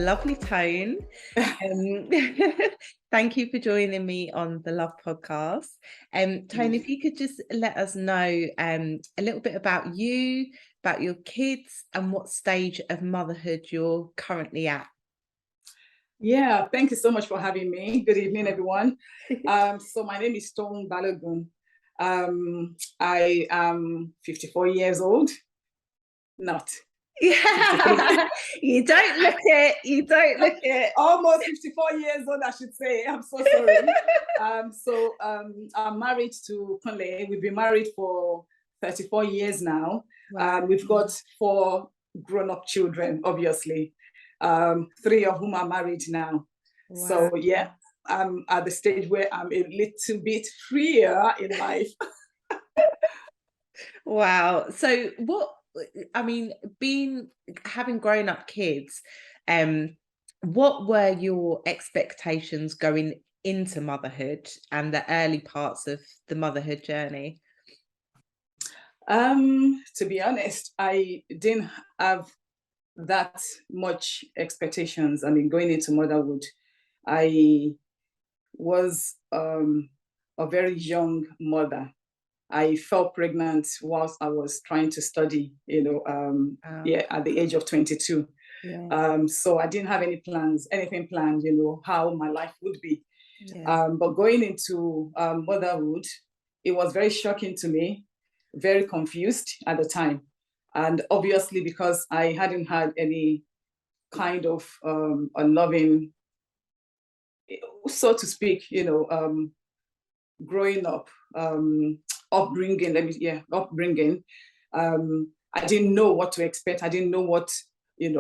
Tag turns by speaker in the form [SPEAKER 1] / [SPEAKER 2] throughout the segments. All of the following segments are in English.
[SPEAKER 1] lovely Toun. Um, thank you for joining me on the Love Podcast. Toun, if you could just let us know a little bit about you, about your kids, and what stage of motherhood you're currently at.
[SPEAKER 2] Yeah, thank you so much for having me. Good evening, everyone. So my name is Toun Balogun. I am 54 years old. Not.
[SPEAKER 1] Yeah, you don't look it. You don't look it.
[SPEAKER 2] Almost 54 years old, I should say. I'm so sorry. I'm married to Kunle. We've been married for 34 years now.
[SPEAKER 1] Wow.
[SPEAKER 2] We've got 4 grown-up children, obviously. 3 of whom are married now.
[SPEAKER 1] Wow.
[SPEAKER 2] So yeah, I'm at the stage where I'm a little bit freer in life.
[SPEAKER 1] Wow. So having grown up kids, what were your expectations going into motherhood and the early parts of the motherhood journey?
[SPEAKER 2] To be honest, I didn't have that much expectations. I mean, going into motherhood, I was a very young mother. I fell pregnant whilst I was trying to study, at the age of 22.
[SPEAKER 1] Yeah.
[SPEAKER 2] So I didn't have anything planned, how my life would be.
[SPEAKER 1] Yeah.
[SPEAKER 2] But going into motherhood, it was very shocking to me, very confused at the time. And obviously, because I hadn't had any kind of a loving, so to speak, growing up, upbringing. I didn't know what to expect. I didn't know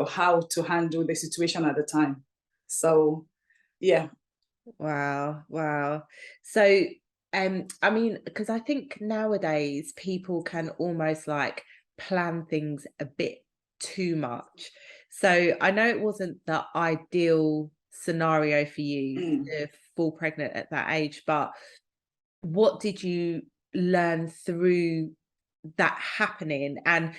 [SPEAKER 2] how to handle the situation at the time. So, yeah.
[SPEAKER 1] Wow. So, because I think nowadays people can almost like plan things a bit too much. So I know it wasn't the ideal scenario for you to fall pregnant at that age, but what did you learn through that happening? And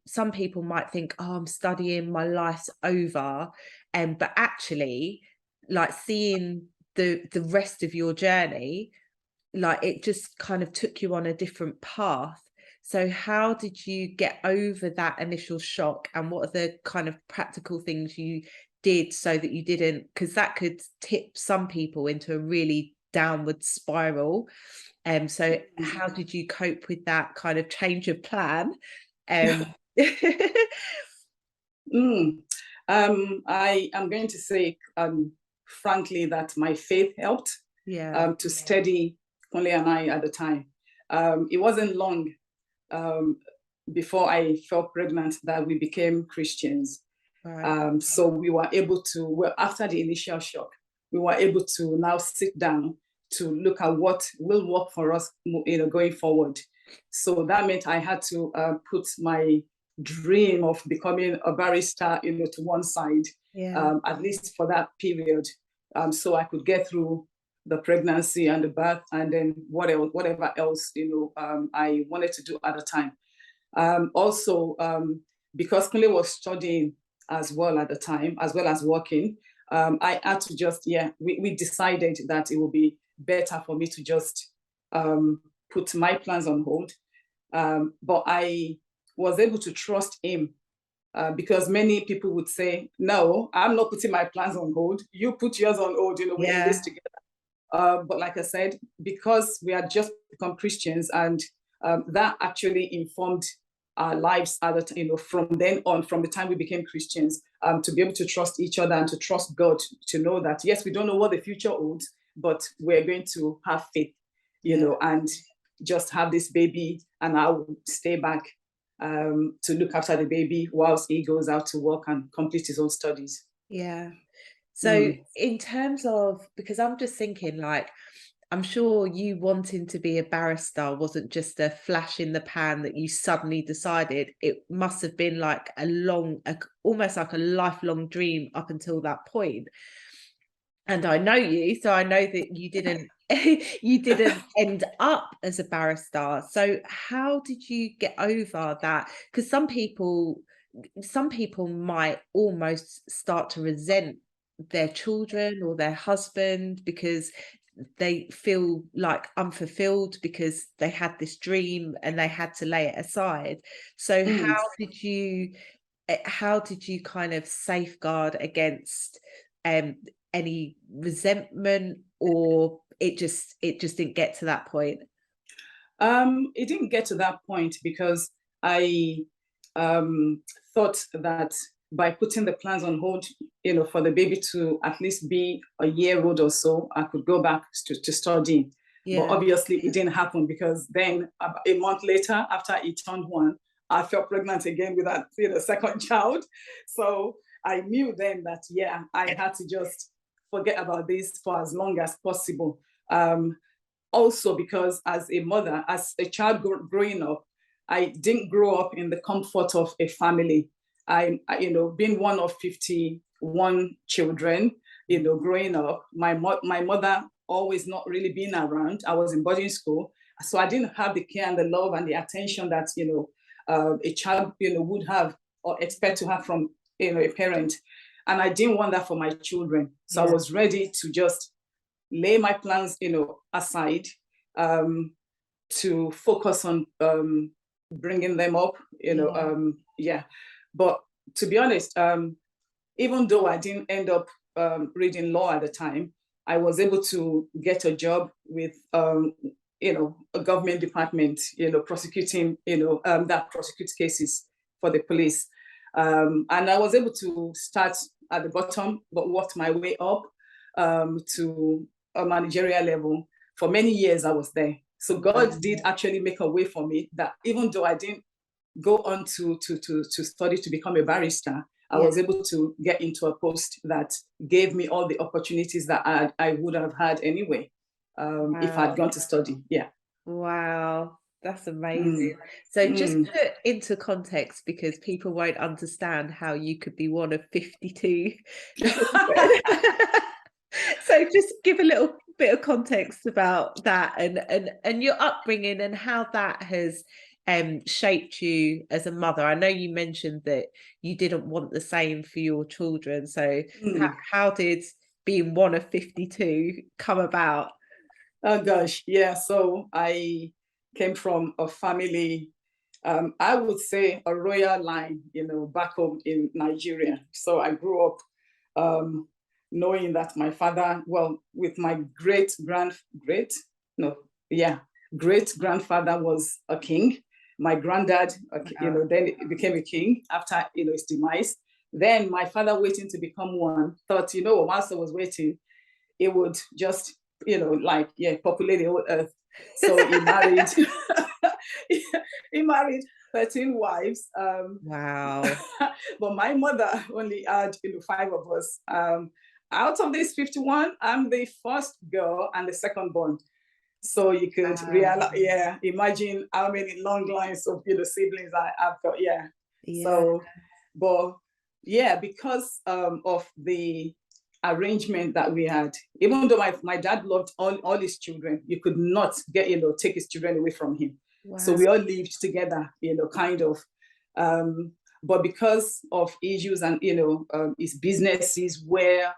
[SPEAKER 1] some people might think, oh, I'm studying, my life's over, but actually, like, seeing the rest of your journey, like, it just kind of took you on a different path. So how did you get over that initial shock, and what are the kind of practical things you did so that you didn't, because that could tip some people into a really downward spiral. So how did you cope with that kind of change of plan?
[SPEAKER 2] I am going to say, frankly, that my faith helped to steady Kunle and I at the time. It wasn't long before I fell pregnant that we became Christians. Right. So we were able to, after the initial shock, we were able to now sit down to look at what will work for us, going forward. So that meant I had to put my dream of becoming a barrister, to one side, at least for that period, so I could get through the pregnancy and the birth, and then whatever else, I wanted to do at the time. Also, because Kunle was studying as well at the time, as well as working, I had to just, we decided that it would be better for me to just put my plans on hold. But I was able to trust him, because many people would say, no, I'm not putting my plans on hold. You put yours on hold, we're in this together. But like I said, because we had just become Christians, and that actually informed our lives from then on, from the time we became Christians, to be able to trust each other and to trust God, to know that, yes, we don't know what the future holds, but we're going to have faith, and just have this baby, and I'll stay back to look after the baby whilst he goes out to work and complete his own studies.
[SPEAKER 1] Yeah. So in terms of, because I'm just thinking, like, I'm sure you wanting to be a barrister wasn't just a flash in the pan that you suddenly decided. It must have been like almost like a lifelong dream up until that point. And I know you, so I know that you didn't you didn't end up as a barrister. So how did you get over that? Because some people, some people might almost start to resent their children or their husband because they feel like unfulfilled because they had this dream and they had to lay it aside. So how did you kind of safeguard against um any resentment, or it just didn't get to that point?
[SPEAKER 2] It didn't get to that point because I thought that by putting the plans on hold, for the baby to at least be a year old or so, I could go back to studying. But obviously it didn't happen, because then a month later, after he turned 1, I fell pregnant again with that second child. So I knew then that, I had to just forget about this for as long as possible. Also because as a mother, as a child growing up, I didn't grow up in the comfort of a family. Being one of 51 children, growing up, my mother always not really being around. I was in boarding school, so I didn't have the care and the love and the attention that a child would have or expect to have from a parent, and I didn't want that for my children. So I was ready to just lay my plans aside, to focus on bringing them up, But to be honest, even though I didn't end up reading law at the time, I was able to get a job with a government department, prosecuting, that prosecutes cases for the police. And I was able to start at the bottom, but worked my way up to a managerial level. For many years I was there. So God did actually make a way for me, that even though I didn't go on to study to become a barrister, I was able to get into a post that gave me all the opportunities that I would have had anyway, if I'd gone to study.
[SPEAKER 1] Wow, that's amazing. So just put into context, because people won't understand how you could be one of 52 children. So just give a little bit of context about that, and your upbringing, and how that has shaped you as a mother. I know you mentioned that you didn't want the same for your children. So how did being one of 52 come about?
[SPEAKER 2] Oh gosh, so I came from a family, I would say a royal line, back home in Nigeria. So I grew up knowing that my father, with my great grandfather was a king. My granddad, then it became a king after his demise. Then my father, waiting to become one, thought, whilst I was waiting, it would just populate the whole earth. So he married. He married 13 wives.
[SPEAKER 1] Wow.
[SPEAKER 2] But my mother only had 5 of us. Out of these 51, I'm the first girl and the second born. So you could realize, imagine how many long lines of siblings I've got. So, but because of the arrangement that we had, even though my dad loved all his children, you could not take his children away from him. So we all lived together, kind of. But because of issues and his businesses, where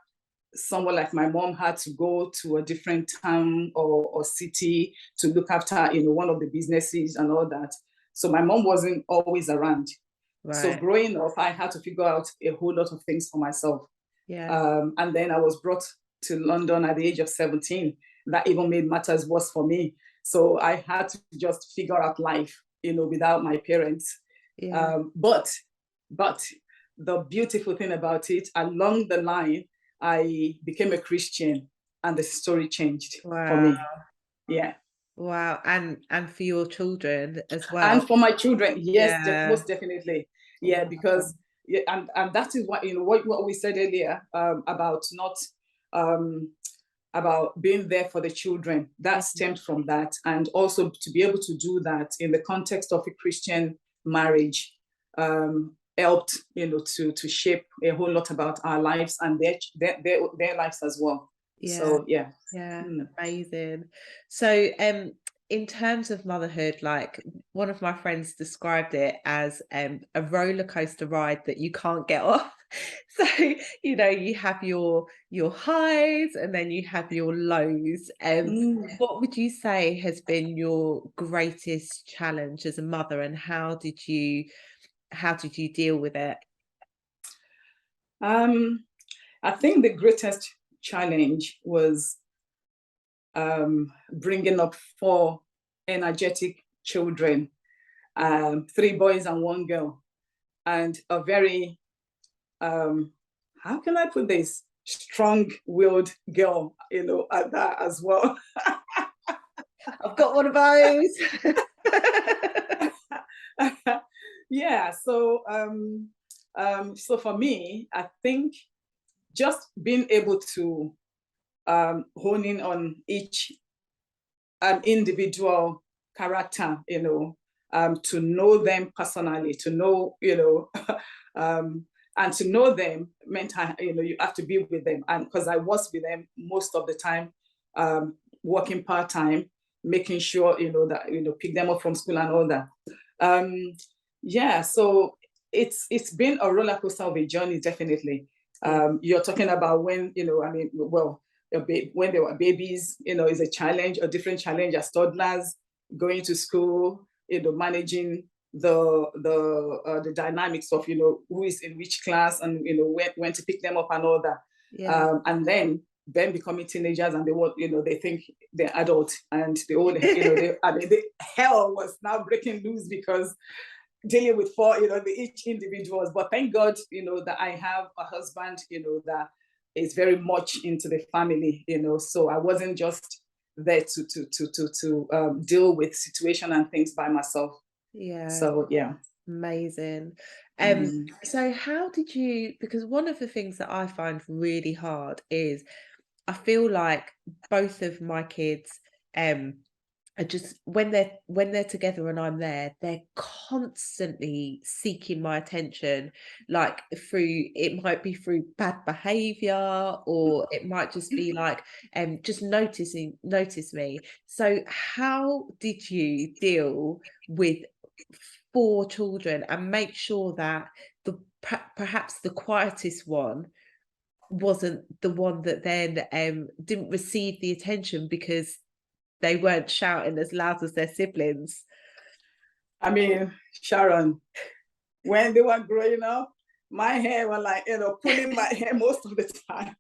[SPEAKER 2] someone like my mom had to go to a different town or city to look after one of the businesses and all that, so my mom wasn't always around. So growing up, I had to figure out a whole lot of things for myself. And then I was brought to London at the age of 17. That even made matters worse for me. So I had to just figure out life, without my parents. But the beautiful thing about it, along the line, I became a Christian, and the story changed for me.
[SPEAKER 1] Wow. And for your children as well.
[SPEAKER 2] And for my children, yes, most definitely. Because and that is what what we said earlier, about not about being there for the children. That stemmed from that, and also to be able to do that in the context of a Christian marriage helped to shape a whole lot about our lives and their lives as well. So
[SPEAKER 1] amazing. So in terms of motherhood, like one of my friends described it as a roller coaster ride that you can't get off. So, you have your highs and then you have your lows. What would you say has been your greatest challenge as a mother, and how did you deal with it?
[SPEAKER 2] I think the greatest challenge was bringing up 4 energetic children, 3 boys and 1 girl, and a very, how can I put this, strong-willed girl, at that as well.
[SPEAKER 1] I've got one of those.
[SPEAKER 2] Yeah, so for me, I think just being able to hone in on each individual character, to know them personally, to know, and to know them meant, you have to be with them. And because I was with them most of the time, working part-time, making sure, that, pick them up from school and all that. Yeah, so it's been a roller coaster of a journey, definitely. You're talking about when, when they were babies, is a challenge, a different challenge as toddlers, going to school, managing the dynamics of, who is in which class and, when to pick them up and all that.
[SPEAKER 1] Yeah.
[SPEAKER 2] And then becoming teenagers, and they think they're adult, and the old, the hell was now breaking loose because dealing with 4, each individuals. But thank God, that I have a husband, that is very much into the family, so I wasn't just there to deal with situation and things by myself.
[SPEAKER 1] Yeah.
[SPEAKER 2] So yeah.
[SPEAKER 1] Amazing. So how did you, because one of the things that I find really hard is I feel like both of my kids are just, when they're together and I'm there, they're constantly seeking my attention, like it might be through bad behavior, or it might just be like just notice me. So how did you deal with 4 children and make sure that perhaps the quietest one wasn't the one that then didn't receive the attention because they weren't shouting as loud as their siblings?
[SPEAKER 2] I mean, Sharon, when they were growing up, my hair was like, pulling my hair most of the time.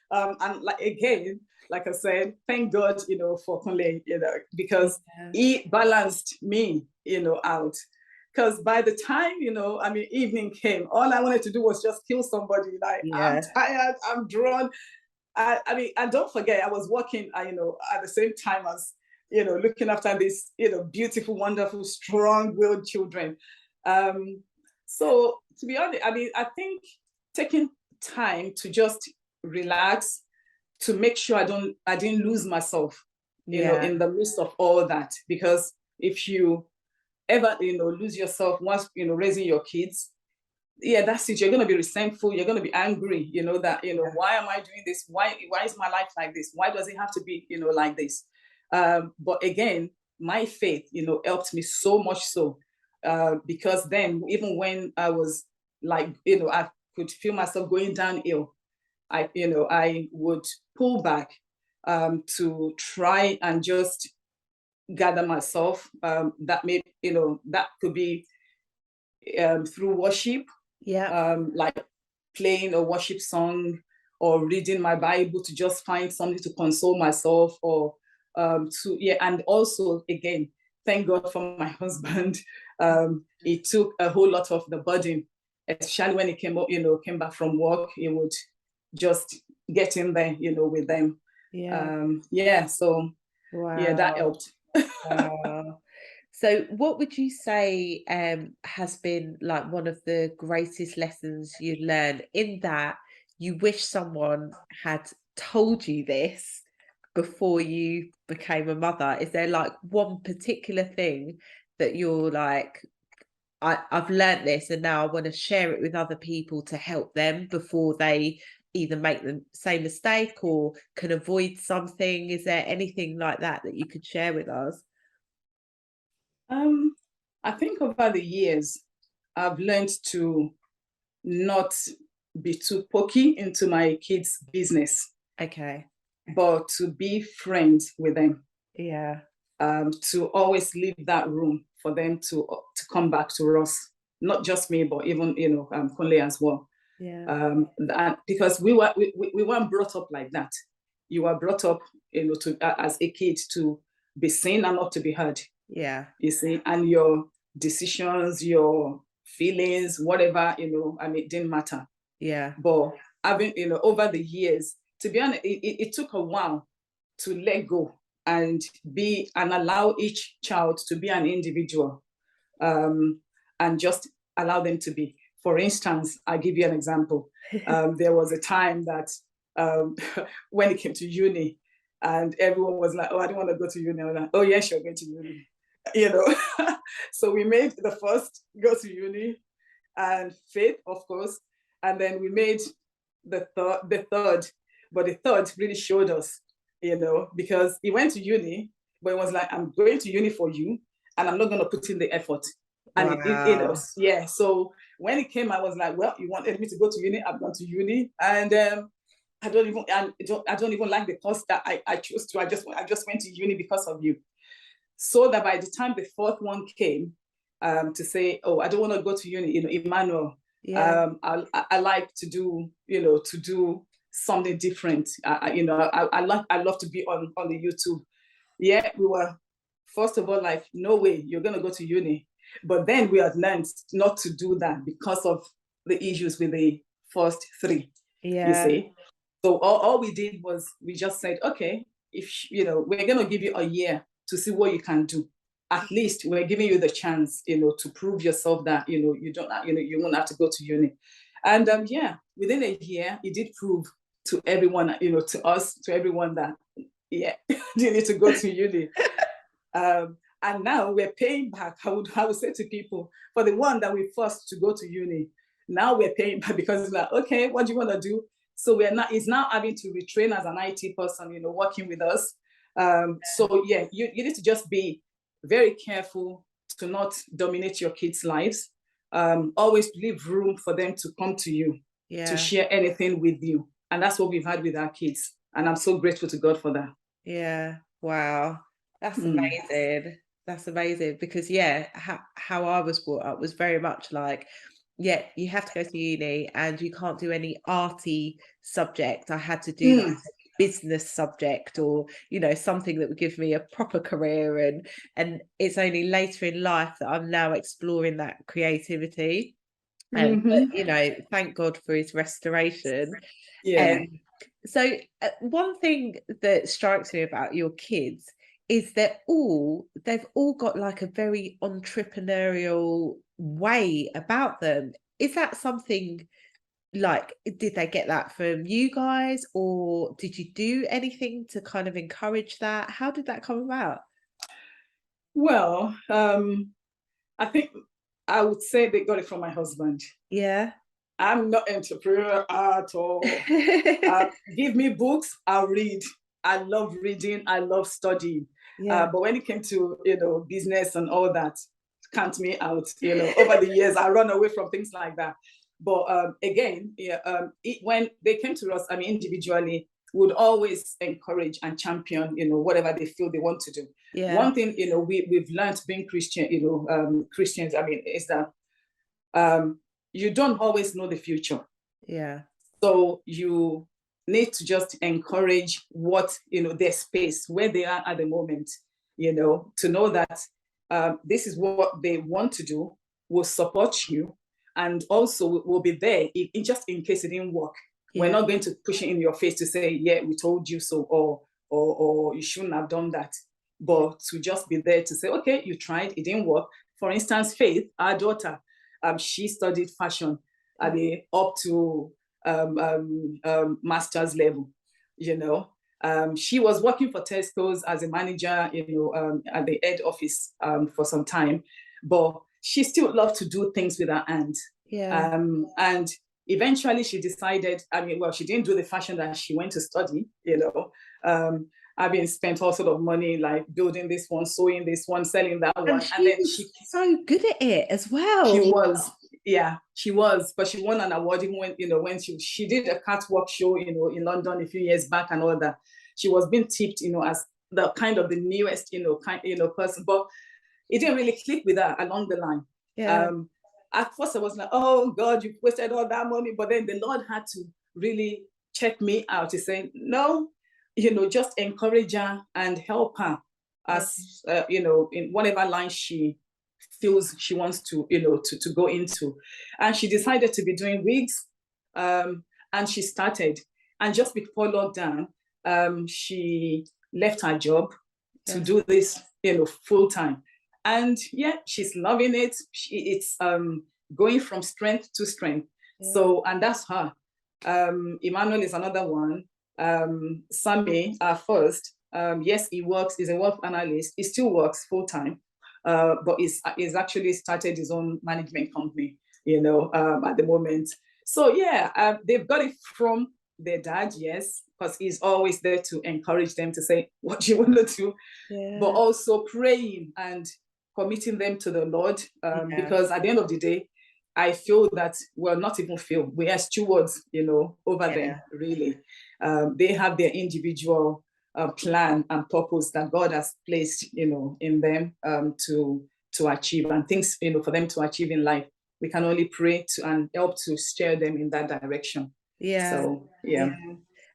[SPEAKER 2] And like, again, like I said, thank God, for Kunle, because he balanced me, out. Because by the time, evening came, all I wanted to do was just kill somebody. Like, I'm tired, I'm drawn. And don't forget, I was working, at the same time as, looking after these, beautiful, wonderful, strong-willed children. So to be honest, I think taking time to just relax, to make sure I didn't lose myself, in the midst of all that. Because if you ever, lose yourself once, raising your kids, that's it. You're going to be resentful. You're going to be angry, that, why am I doing this? Why is my life like this? Why does it have to be, like this? But again, my faith, helped me so much so, because then even when I was like, I could feel myself going downhill, I would pull back, to try and just gather myself. That may, that could be through worship, like playing a worship song or reading my Bible to just find something to console myself, or and also again, thank God for my husband. He took a whole lot of the burden, especially when he came up, came back from work. He would just get in there, with them. So
[SPEAKER 1] Wow.
[SPEAKER 2] that helped.
[SPEAKER 1] Wow. So what would you say has been like one of the greatest lessons you learned, in that you wish someone had told you this before you became a mother? Is there like one particular thing that you're like, I've learnt this and now I want to share it with other people to help them before they either make the same mistake or can avoid something? Is there anything like that that you could share with us?
[SPEAKER 2] I think over the years, I've learned to not be too pokey into my kids' business.
[SPEAKER 1] Okay.
[SPEAKER 2] But to be friends with them.
[SPEAKER 1] Yeah.
[SPEAKER 2] To always leave that room for them to come back to us. Not just me, but even, Kunle as well.
[SPEAKER 1] Yeah.
[SPEAKER 2] Because we weren't brought up like that. You were brought up, as a kid to be seen and not to be heard.
[SPEAKER 1] Yeah.
[SPEAKER 2] You see, and your decisions, your feelings, whatever, it didn't matter.
[SPEAKER 1] Yeah.
[SPEAKER 2] But having, over the years, to be honest, it took a while to let go and allow each child to be an individual, and just allow them to be. For instance, I'll give you an example. There was a time that when it came to uni, and everyone was like, "Oh, I don't want to go to uni." I was like, "Oh, yes, you're going to uni." So we made the first go to uni, and Faith, of course, and then we made the third, but the third really showed us, because he went to uni, but it was like, "I'm going to uni for you, and I'm not going to put in the effort." And
[SPEAKER 1] wow.
[SPEAKER 2] yeah. So when it came, I was like, "Well, you wanted me to go to uni. I've gone to uni, and I don't even like the course that I chose to. I just went to uni because of you." So that by the time the fourth one came, to say, "Oh, I don't want to go to uni," Emmanuel,
[SPEAKER 1] yeah.
[SPEAKER 2] I like to do something different. I love to be on the YouTube. Yeah, we were first of all like, "No way, you're gonna go to uni," but then we had learned not to do that because of the issues with the first three.
[SPEAKER 1] Yeah.
[SPEAKER 2] You see, so all we did was we just said, "Okay, if we're gonna give you a year to see what you can do. At least we're giving you the chance, to prove yourself that you don't, you won't have to go to uni." And yeah, within a year, it did prove to everyone, to us, to everyone that yeah, you need to go to uni. And now we're paying back. I would say to people, for the one that we forced to go to uni, now we're paying back because it's like, "Okay, what do you want to do?" So he's now having to retrain as an IT person, working with us. So yeah, you need to just be very careful to not dominate your kids' lives. Always leave room for them to come to you, to share anything with you. And that's what we've had with our kids. And I'm so grateful to God for that.
[SPEAKER 1] Yeah. Wow. That's amazing. That's amazing because how I was brought up was very much like, yeah, you have to go to uni and you can't do any arty subject. I had to do like a business subject or, something that would give me a proper career. And it's only later in life that I'm now exploring that creativity. But, thank God for his restoration.
[SPEAKER 2] Yeah.
[SPEAKER 1] So one thing that strikes me about your kids is they've all got like a very entrepreneurial way about them. Is that something like, did they get that from you guys or did you do anything to kind of encourage that? How did that come about?
[SPEAKER 2] Well, I think I would say they got it from my husband.
[SPEAKER 1] Yeah.
[SPEAKER 2] I'm not entrepreneurial at all. Give me books, I'll read. I love reading. I love studying.
[SPEAKER 1] Yeah.
[SPEAKER 2] But when it came to, business and all that, count me out. Over the years, I run away from things like that. But again, when they came to us, individually, would always encourage and champion, whatever they feel they want to do.
[SPEAKER 1] Yeah.
[SPEAKER 2] One thing, we've learned being Christian, Christians, is that you don't always know the future.
[SPEAKER 1] Yeah.
[SPEAKER 2] So you need to just encourage what, their space, where they are at the moment, to know that this is what they want to do, will support you, and also will be there just in case it didn't work. Yeah. We're not going to push it in your face to say, "Yeah, we told you so," or "You shouldn't have done that." But to just be there to say, "Okay, you tried, it didn't work." For instance, Faith, our daughter, she studied fashion, up to master's level. She was working for Tesco's as a manager, at the head office for some time, but she still loved to do things with her hands.
[SPEAKER 1] Yeah.
[SPEAKER 2] And eventually she decided, she didn't do the fashion that she went to study, having spent all sort of money, like building this one, sewing this one, selling that one.
[SPEAKER 1] And then she so good at it as well.
[SPEAKER 2] She was, yeah, she was. But she won an award even when, when she did a catwalk show, in London a few years back and all that. She was being tipped, as the kind of the newest, person. But it didn't really click with her along the line.
[SPEAKER 1] Yeah.
[SPEAKER 2] At first I was like, oh God, you wasted all that money. But then the Lord had to really check me out. He's saying, no, just encourage her and help her as, in whatever line she feels she wants to, to go into. And she decided to be doing wigs. And she started. And just before lockdown, she left her job to do this, full time. And yeah, she's loving it. It's going from strength to strength. Yeah. So, and that's her. Emmanuel is another one. Sammy, our first, yes, he works, he's a wealth analyst. He still works full time, but he's actually started his own management company, at the moment. So yeah, they've got it from their dad, yes, because he's always there to encourage them to say what you want to do, yeah. But also praying and committing them to the Lord, because at the end of the day, I feel that, well, not even feel, we are stewards, over them, really. They have their individual plan and purpose that God has placed, in them to achieve, and things, for them to achieve in life. We can only pray to and help to steer them in that direction.
[SPEAKER 1] Yeah.
[SPEAKER 2] So, yeah.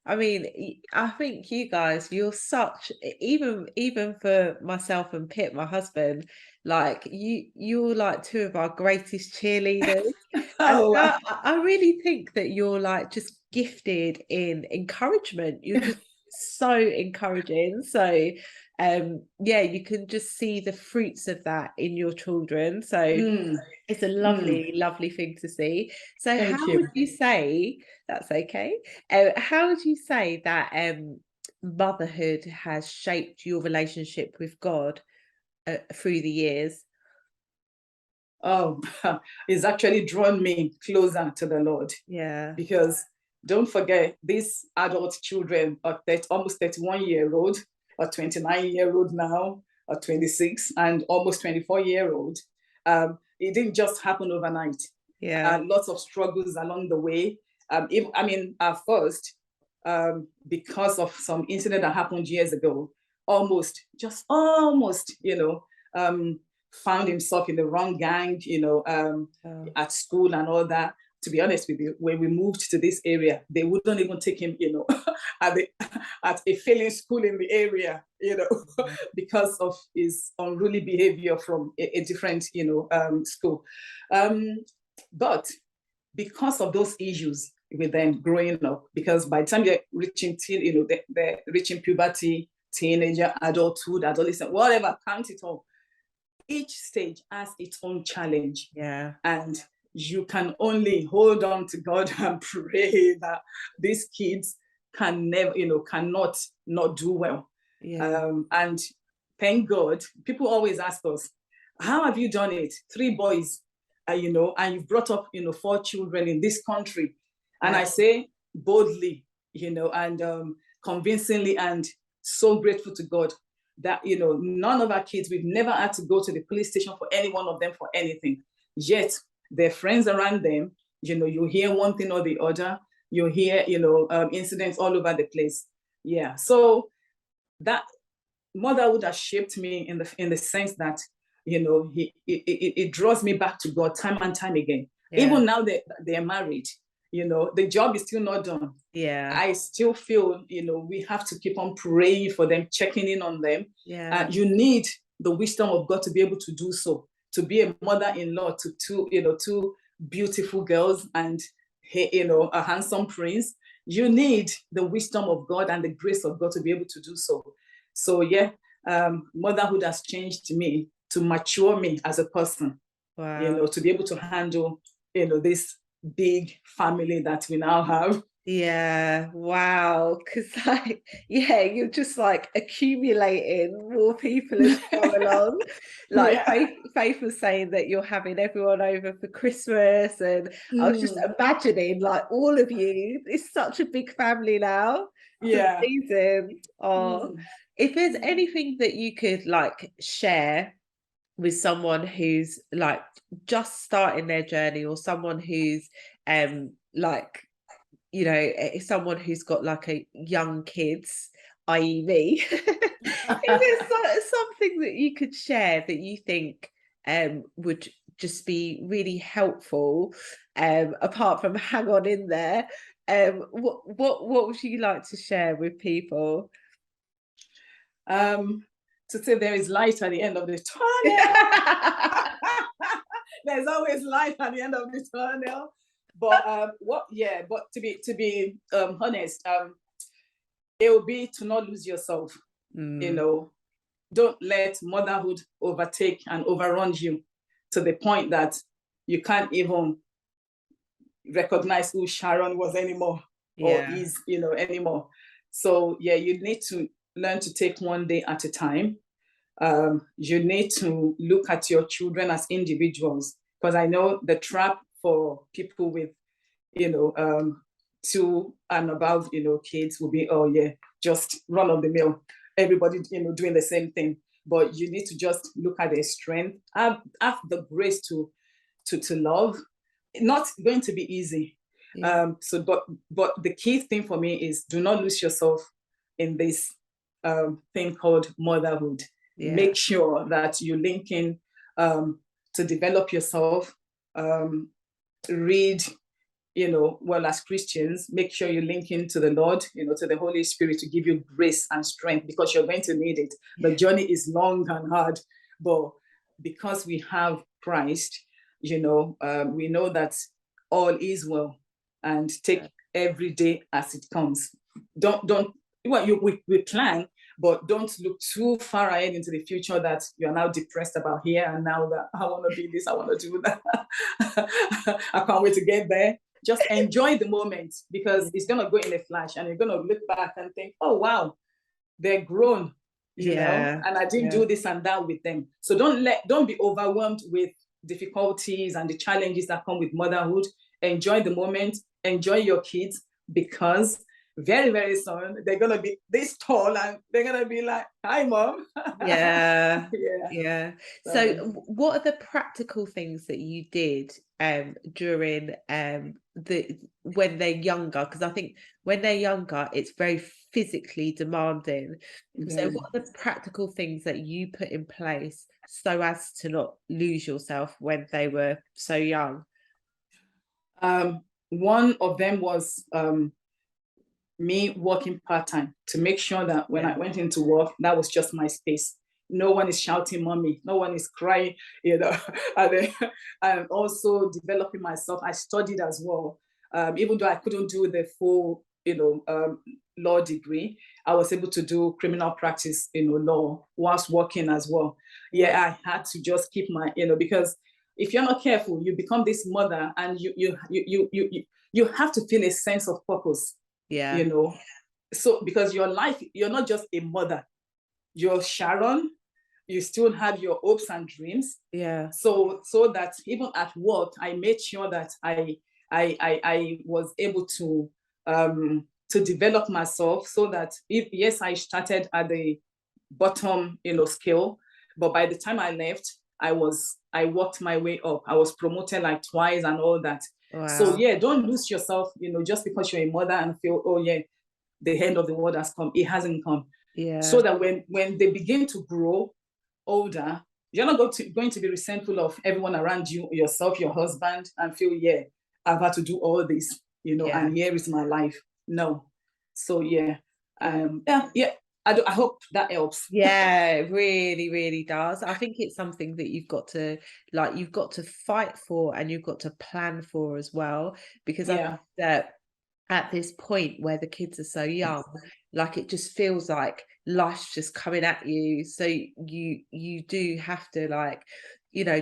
[SPEAKER 1] I mean, I think you guys, you're such, even for myself and Pip, my husband, like you're like two of our greatest cheerleaders.
[SPEAKER 2] Oh,
[SPEAKER 1] and I really think that you're like just gifted in encouragement. You're just so encouraging. So yeah, you can just see the fruits of that in your children. So it's a lovely, lovely thing to see. So would you say, that's okay, how would you say that motherhood has shaped your relationship with God through the years?
[SPEAKER 2] Oh, it's actually drawn me closer to the Lord.
[SPEAKER 1] Yeah.
[SPEAKER 2] Because don't forget, these adult children are almost 31-year-old, or 29-year-old now, or 26, and almost 24-year-old. It didn't just happen overnight.
[SPEAKER 1] Yeah.
[SPEAKER 2] Lots of struggles along the way. At first, because of some incident that happened years ago, almost, found himself in the wrong gang, at school and all that. To be honest with you, when we moved to this area, they wouldn't even take him, at a failing school in the area, because of his unruly behavior from a different, school. But because of those issues with them growing up, because by the time they're reaching they're reaching puberty, teenager, adulthood, adolescent, whatever, count it all. Each stage has its own challenge.
[SPEAKER 1] Yeah.
[SPEAKER 2] And you can only hold on to God and pray that these kids can never, cannot not do well.
[SPEAKER 1] Yeah.
[SPEAKER 2] And thank God, people always ask us, how have you done it? 3 boys, and you've brought up, 4 children in this country. And I say boldly, and convincingly, and so grateful to God that, none of our kids, we've never had to go to the police station for any one of them for anything. Yet their friends around them, you hear one thing or the other, you hear, incidents all over the place. Yeah. So that motherhood has shaped me in the sense that, it draws me back to God time and time again. Yeah. Even now that they're married, the job is still not done.
[SPEAKER 1] Yeah.
[SPEAKER 2] I still feel, we have to keep on praying for them, checking in on them.
[SPEAKER 1] Yeah.
[SPEAKER 2] You need the wisdom of God to be able to do so, to be a mother-in-law to two beautiful girls and, a handsome prince. You need the wisdom of God and the grace of God to be able to do so. So yeah, motherhood has changed me to mature me as a person. Wow. To be able to handle, this big family that we now have.
[SPEAKER 1] Yeah, wow. Because you're just like accumulating more people as you go along. Like Faith was saying that you're having everyone over for Christmas, and I was just imagining like all of you. It's such a big family now.
[SPEAKER 2] Yeah.
[SPEAKER 1] Amazing. Oh, if there's anything that you could like share with someone who's like just starting their journey, or someone who's like, you know, someone who's got like a young kids, i.e. me, is there something that you could share that you think would just be really helpful, apart from hang on in there? What would you like to share with people?
[SPEAKER 2] To say there is light at the end of the tunnel. There's always light at the end of the tunnel. But but to be honest, it will be to not lose yourself. You know, don't let motherhood overtake and overrun you to the point that you can't even recognize who Sharon was anymore, or is, anymore. So yeah, you need to learn to take one day at a time. You need to look at your children as individuals, because I know the trap for people with, 2 and above, kids will be, oh yeah, just run of the mill, everybody, doing the same thing. But you need to just look at their strength, have the grace to love. Not going to be easy. But the key thing for me is, do not lose yourself in this thing called motherhood. Make sure that you link in to develop yourself. Read, well, as Christians, make sure you link into the Lord, to the Holy Spirit, to give you grace and strength, because you're going to need it. The journey is long and hard, but because we have Christ, we know that all is well, and take every day as it comes. We plan, but don't look too far ahead into the future that you're now depressed about here and now, that I want to be this, I want to do that. I can't wait to get there. Just enjoy the moment, because it's going to go in a flash, and you're going to look back and think, oh, wow, they're grown, and I didn't do this and that with them. So don't be overwhelmed with difficulties and the challenges that come with motherhood. Enjoy the moment, enjoy your kids, because very, very soon they're gonna be this tall and they're gonna be like, hi mom.
[SPEAKER 1] So what are the practical things that you did during when they're younger? Because I think when they're younger, it's very physically demanding. So what are the practical things that you put in place so as to not lose yourself when they were so young?
[SPEAKER 2] One of them was me working part-time, to make sure that when I went into work, that was just my space. No one is shouting mommy, no one is crying, and also developing myself. I studied as well. Even though I couldn't do the full, law degree, I was able to do criminal practice, law, whilst working as well. I had to just keep my, because if you're not careful, you become this mother, and you have to feel a sense of purpose. So because your life, you're not just a mother, you're Sharon, you still have your hopes and dreams. So that even at work, I made sure that I was able to develop myself, so that I started at the bottom, scale, but by the time I left, I worked my way up. I was promoted like twice and all that. So don't lose yourself, just because you're a mother and feel, oh yeah, the end of the world has come. It hasn't come. So that when they begin to grow older, you're not going to be resentful of everyone around you, yourself, your husband, and feel, I've had to do all this, and here is my life. No. So I hope that helps.
[SPEAKER 1] It really, really does. I think it's something that you've got to fight for, and you've got to plan for as well, because I think that at this point where the kids are so young, like it just feels like life's just coming at you. So you do have to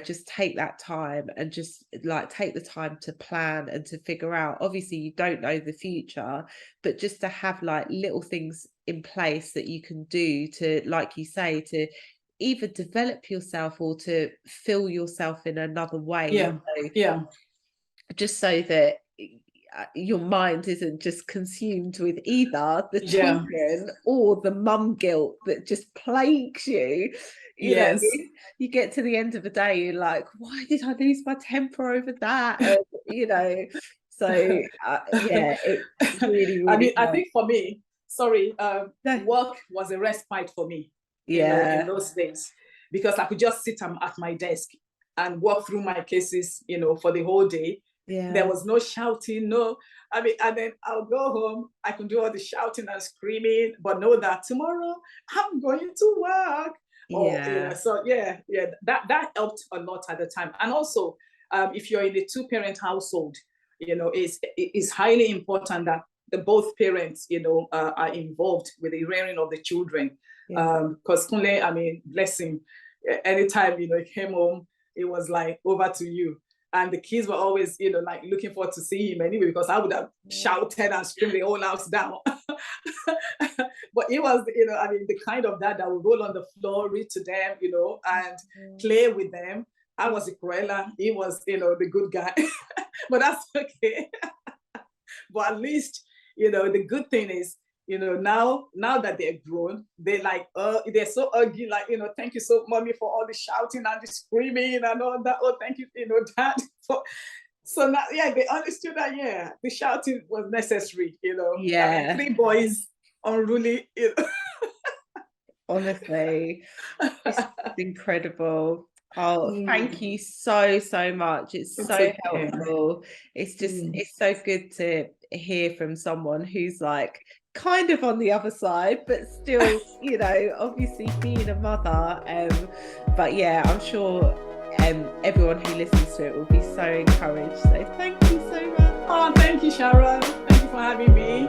[SPEAKER 1] just take that time, and just take the time to plan and to figure out. Obviously you don't know the future, but just to have little things in place that you can do to, like you say, to either develop yourself or to fill yourself in another way.
[SPEAKER 2] Just
[SPEAKER 1] so that your mind isn't just consumed with either the children or the mum guilt that just plagues you. You know, you get to the end of the day, you're like, why did I lose my temper over that? And, you know, so yeah, it's really, really
[SPEAKER 2] I think for me, work was a respite for me, you know, in those days, because I could just sit at my desk and work through my cases, you know, for the whole day. There was no shouting, and then I'll go home, I can do all the shouting and screaming, but know that tomorrow I'm going to work. That helped a lot at the time. And also, if you're in a two-parent household, you know, it's highly important that both parents, you know, are involved with the rearing of the children. Because Kunle, I mean, bless him, anytime, you know, he came home, it was like over to you. And the kids were always, you know, like looking forward to see him anyway, because I would have shouted and screamed the whole house down. But it was, you know, I mean, the kind of dad that would roll on the floor, read to them, you know, and play with them. I was a Cruella. He was, you know, the good guy. But that's okay. But at least, you know, the good thing is, you know, now that they're grown, they're like, they're so ugly, like, you know, thank you so mommy for all the shouting and the screaming and all that. Oh, thank you, you know, dad. So now, they understood that, the shouting was necessary, you know. I mean, 3 boys, unruly, you know.
[SPEAKER 1] Honestly, it's incredible. Oh, thank you so much. It's so helpful. It's just it's so good to hear from someone who's like kind of on the other side, but still, you know, obviously being a mother. But yeah, I'm sure everyone who listens to it will be so encouraged. So thank you so much.
[SPEAKER 2] Oh, thank you, Sharon. Thank you for having me.